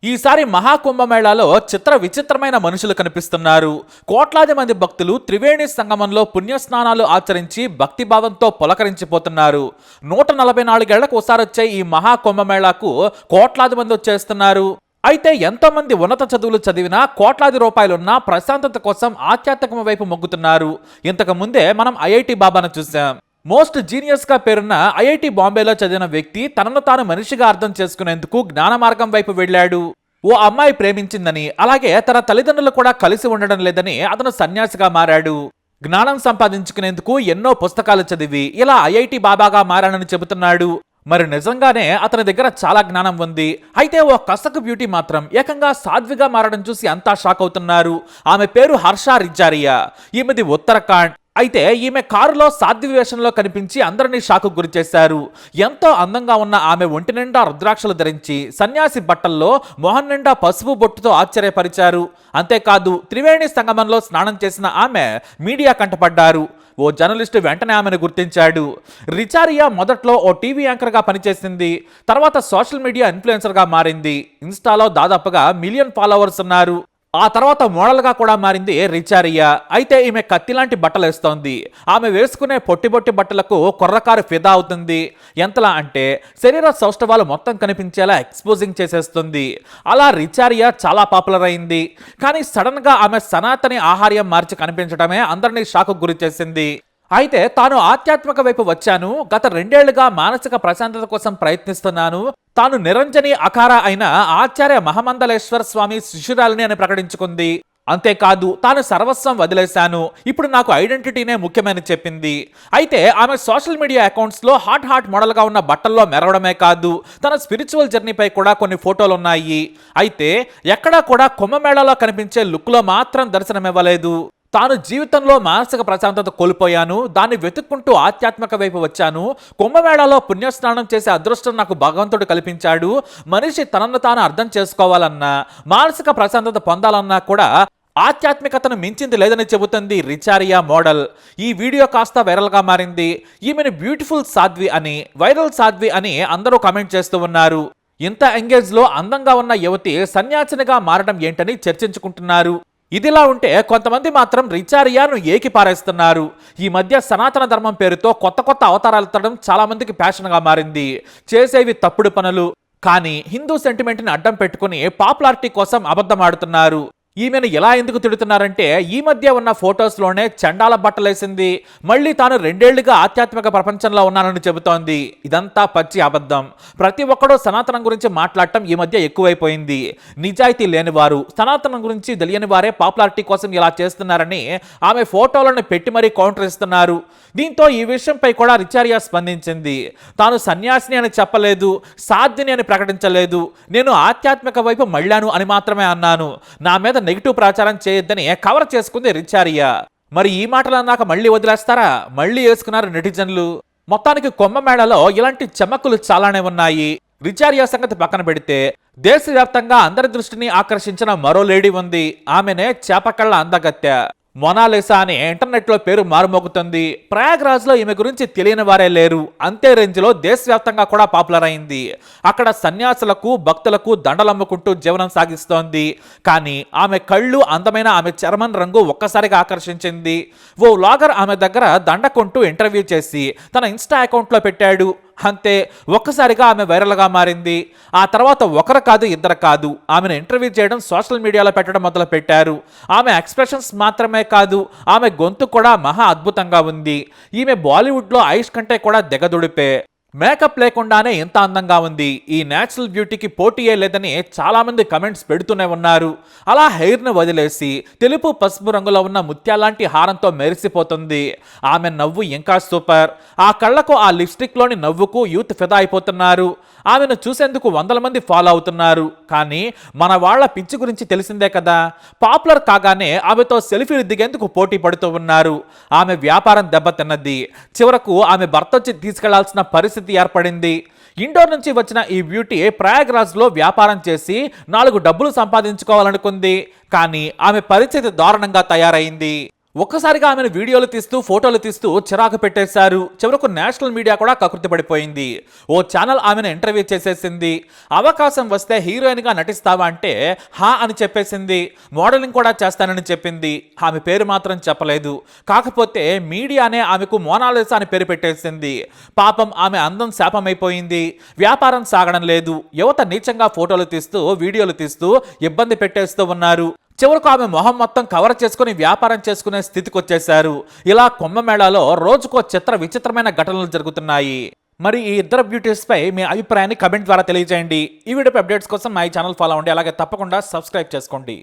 ఈసారి మహాకుంభమేళాలో చిత్ర విచిత్రమైన మనుషులు కనిపిస్తున్నారు. కోట్లాది మంది భక్తులు త్రివేణి సంగమంలో పుణ్యస్నానాలు ఆచరించి భక్తిభావంతో పులకరించిపోతున్నారు. 144 ఏళ్లకు ఒకసారి వచ్చే ఈ మహాకుంభమేళాకు కోట్లాది మంది వచ్చేస్తున్నారు. అయితే ఎంతో మంది ఉన్నత చదువులు చదివినా కోట్లాది రూపాయలున్నా ప్రశాంతత కోసం ఆధ్యాత్మికం వైపు మొగ్గుతున్నారు. ఇంతకు ముందే మనం ఐఐటి బాబాను చూసాం. మోస్ట్ జీనియస్ గా పేరున్న ఐఐటి బాంబేలో చదివిన వ్యక్తి తనను తాను మనిషిగా అర్థం చేసుకునేందుకు జ్ఞాన మార్గం వైపు వెళ్ళాడు. ఓ అమ్మాయి ప్రేమించిందని, అలాగే తన తల్లిదండ్రులు కూడా కలిసి ఉండడం లేదని అతను సన్యాసిగా మారాడు. జ్ఞానం సంపాదించుకునేందుకు ఎన్నో పుస్తకాలు చదివి ఇలా ఐఐటి బాబాగా మారానని చెబుతున్నాడు. మరి నిజంగానే అతని దగ్గర చాలా జ్ఞానం ఉంది. అయితే ఓ కసక్ బ్యూటీ మాత్రం ఏకంగా సాధ్విగా మారడం చూసి అంతా షాక్ అవుతున్నారు. ఆమె పేరు హర్ష రిజారియా. ఈమెది ఉత్తరాఖండ్. అయితే ఈమె కారులో సాధ్వి వేషంలో కనిపించి అందరినీ షాకు గురి చేశారు. ఎంతో అందంగా ఉన్న ఆమె ఒంటి నిండా రుద్రాక్షలు ధరించి సన్యాసి బట్టల్లో మొహం నిండా పసుపు బొట్టుతో ఆశ్చర్యపరిచారు. అంతేకాదు త్రివేణి సంగమంలో స్నానం చేసిన ఆమె మీడియా కంటపడ్డారు. ఓ జర్నలిస్టు వెంటనే ఆమెను గుర్తించాడు. రిచారియా మొదట్లో ఓ టీవీ యాంకర్గా పనిచేసింది. తర్వాత సోషల్ మీడియా ఇన్ఫ్లుయెన్సర్గా మారింది. ఇన్స్టాలో దాదాపుగా 1 మిలియన్ ఫాలోవర్స్ ఉన్నారు. ఆ తర్వాత మోడల్గా కూడా మారింది రిచారియా. అయితే ఈమె కత్తిలాంటి బట్టలు వేస్తోంది. ఆమె వేసుకునే పొట్టి బట్టలకు కుర్రకారు ఫిదా అవుతుంది. ఎంతలా అంటే శరీర సౌష్ఠవాలు మొత్తం కనిపించేలా ఎక్స్పోజింగ్ చేసేస్తుంది. అలా రిచారియా చాలా పాపులర్ అయింది. కానీ సడన్ గా ఆమె సనాతని ఆహార్యం మార్చి కనిపించడమే అందరినీ షాకు గురి చేసింది. అయితే తాను ఆధ్యాత్మిక వైపు వచ్చాను, గత 2 ఏళ్లుగా మానసిక ప్రశాంతత కోసం ప్రయత్నిస్తున్నాను, తాను నిరంజని అఖారా అయిన ఆచార్య మహామందలేశ్వర స్వామి శిష్యురాలిని అని ప్రకటించుకుంది. అంతేకాదు తాను సర్వస్వం వదిలేశాను, ఇప్పుడు నాకు ఐడెంటిటీనే ముఖ్యమని చెప్పింది. అయితే ఆమె సోషల్ మీడియా అకౌంట్స్లో హాట్ మోడల్గా ఉన్న బట్టల్లో మెరవడమే కాదు, తన స్పిరిచువల్ జర్నీపై కూడా కొన్ని ఫోటోలు ఉన్నాయి. అయితే ఎక్కడా కూడా కుంభమేళాలో కనిపించే లుక్లో మాత్రం దర్శనమివ్వలేదు. తాను జీవితంలో మానసిక ప్రశాంతత కోల్పోయాను, దాన్ని వెతుక్కుంటూ ఆధ్యాత్మిక వైపు వచ్చాను, కుంభమేళాలో పుణ్యస్నానం చేసే అదృష్టం నాకు భగవంతుడు కల్పించాడు, మనిషి తనను తాను అర్థం చేసుకోవాలన్నా మానసిక ప్రశాంతత పొందాలన్నా కూడా ఆధ్యాత్మికతను మించింది లేదని చెబుతుంది రిచారియా మోడల్. ఈ వీడియో కాస్త వైరల్గా మారింది. ఈమెను బ్యూటిఫుల్ సాధ్వి అని, వైరల్ సాధ్వి అని అందరూ కామెంట్ చేస్తూ ఉన్నారు. ఇంత ఎంగేజ్లో అందంగా ఉన్న యువతి సన్యాసినిగా మారడం ఏంటని చర్చించుకుంటున్నారు. ఇదిలా ఉంటే కొంతమంది మాత్రం రిచారియాను ఏకి పారేస్తున్నారు. ఈ మధ్య సనాతన ధర్మం పేరుతో కొత్త అవతారాలు ఎత్తడం చాలా మందికి ప్యాషన్గా మారింది. చేసేవి తప్పుడు పనులు, కానీ హిందూ సెంటిమెంట్ని అడ్డం పెట్టుకుని పాపులారిటీ కోసం అబద్ధం ఆడుతున్నారు. ఈమెను ఎలా ఎందుకు తిడుతున్నారంటే ఈ మధ్య ఉన్న ఫొటోస్లోనే చండాల బట్టలేసింది, మళ్ళీ తాను 2 ఏళ్లుగా ఆధ్యాత్మిక ప్రపంచంలో ఉన్నానని చెబుతోంది. ఇదంతా పచ్చి అబద్ధం. ప్రతి ఒక్కడూ సనాతనం గురించి మాట్లాడటం ఈ మధ్య ఎక్కువైపోయింది. నిజాయితీ లేనివారు, సనాతనం గురించి తెలియని వారే పాపులారిటీ కోసం ఇలా చేస్తున్నారని ఆమె ఫోటోలను పెట్టి మరీ కౌంటర్ ఇస్తున్నారు. దీంతో ఈ విషయంపై కూడా రిచారియా స్పందించింది. తాను సన్యాసిని అని చెప్పలేదు, సాధ్విని అని ప్రకటించలేదు, నేను ఆధ్యాత్మిక వైపు మళ్ళాను అని మాత్రమే అన్నాను, నా మీద నెగిటివ్ ప్రచారం చేయొద్దని కవర్ చేసుకుంది రిచారియా. మరి ఈ మాటలు అన్నాక మళ్ళీ వదిలేస్తారా? మళ్ళీ వేసుకున్నారు నెటిజన్లు. మొత్తానికి కుంభమేళాలో ఇలాంటి చమక్కులు చాలానే ఉన్నాయి. రిచారియా సంగతి పక్కన పెడితే దేశవ్యాప్తంగా అందరి దృష్టిని ఆకర్షించిన మరో లేడీ ఉంది. ఆమెనే చేపకళ్ళ అందగత్తె మొనాలిసా అని ఇంటర్నెట్లో పేరు మారుమోగుతుంది. ప్రయాగ్రాజ్లో ఈమె గురించి తెలియని వారే లేరు. అంతే రేంజ్లో దేశవ్యాప్తంగా కూడా పాపులర్ అయింది. అక్కడ సన్యాసులకు భక్తులకు దండలమ్ముకుంటూ జీవనం సాగిస్తోంది. కానీ ఆమె కళ్ళు, అందమైన ఆమె చర్మం రంగు ఒక్కసారిగా ఆకర్షించింది. ఓ వ్లాగర్ ఆమె దగ్గర దండకుంటూ ఇంటర్వ్యూ చేసి తన ఇన్స్టా అకౌంట్లో పెట్టాడు. అంతే, ఒక్కసారిగా ఆమె వైరల్గా మారింది. ఆ తర్వాత ఒకరు కాదు, ఇద్దరు కాదు, ఆమెను ఇంటర్వ్యూ చేయడం, సోషల్ మీడియాలో పెట్టడం మొదలు పెట్టారు. ఆమె ఎక్స్ప్రెషన్స్ మాత్రమే కాదు, ఆమె గొంతు కూడా మహా అద్భుతంగా ఉంది. ఈమె బాలీవుడ్లో ఐష్ కంటే కూడా దిగదుడిపే. మేకప్ లేకుండానే ఎంత అందంగా ఉంది. ఈ న్యాచురల్ బ్యూటీకి పోటీయే లేదని చాలా మంది కమెంట్స్ పెడుతూనే ఉన్నారు. అలా హెయిర్ను వదిలేసి తెలుపు పసుపు రంగులో ఉన్న ముత్యాలాంటి హారంతో మెరిసిపోతుంది. ఆమె నవ్వు ఇంకా సూపర్. ఆ కళ్ళకు, ఆ లిప్స్టిక్లోని నవ్వుకు యూత్ ఫిదా అయిపోతున్నారు. ఆమెను చూసేందుకు 100 మంది ఫాలో అవుతున్నారు. కానీ మన వాళ్ళ పిచ్చి గురించి తెలిసిందే కదా. పాపులర్ కాగానే ఆమెతో సెల్ఫీలు దిగేందుకు పోటీ పడుతూ ఉన్నారు. ఆమె వ్యాపారం దెబ్బతిన్నది. చివరకు ఆమె భర్త వచ్చి తీసుకెళ్లాల్సిన పరిస్థితి ఏర్పడింది. ఇండోర్ నుంచి వచ్చిన ఈ బ్యూటీ ప్రయాగ్రాజ్లో వ్యాపారం చేసి 4 డబ్బులు సంపాదించుకోవాలనుకుంది. కానీ ఆమె పరిస్థితి దారుణంగా తయారైంది. ఒక్కసారిగా ఆమెను వీడియోలు తీస్తూ ఫోటోలు తీస్తూ చిరాకు పెట్టేశారు. చివరకు నేషనల్ మీడియా కూడా కకృతి పడిపోయింది. ఓ ఛానల్ ఆమెను ఇంటర్వ్యూ చేసేసింది. అవకాశం వస్తే హీరోయిన్ గా నటిస్తావా అంటే హా అని చెప్పేసింది. మోడలింగ్ కూడా చేస్తానని చెప్పింది. ఆమె పేరు మాత్రం చెప్పలేదు. కాకపోతే మీడియానే ఆమెకు మోనాలిసా అని పేరు పెట్టేసింది. పాపం ఆమె అందం శాపమైపోయింది. వ్యాపారం సాగడం లేదు. యువత నీచంగా ఫోటోలు తీస్తూ వీడియోలు తీస్తూ ఇబ్బంది పెట్టేస్తూ ఉన్నారు. చివరకు ఆమె మొహం మొత్తం కవర్ చేసుకుని వ్యాపారం చేసుకునే స్థితికి వచ్చేశారు. ఇలా కుంభమేళాలో రోజుకో చిత్ర విచిత్రమైన ఘటనలు జరుగుతున్నాయి. మరి ఈ ఇద్దరు బ్యూటీస్ పై మీ అభిప్రాయాన్ని కమెంట్ ద్వారా తెలియజేయండి. ఈ వీడియో అప్డేట్స్ కోసం మా ఛానల్ ఫాలో అవ్వండి. అలాగే తప్పకుండా సబ్స్క్రైబ్ చేసుకోండి.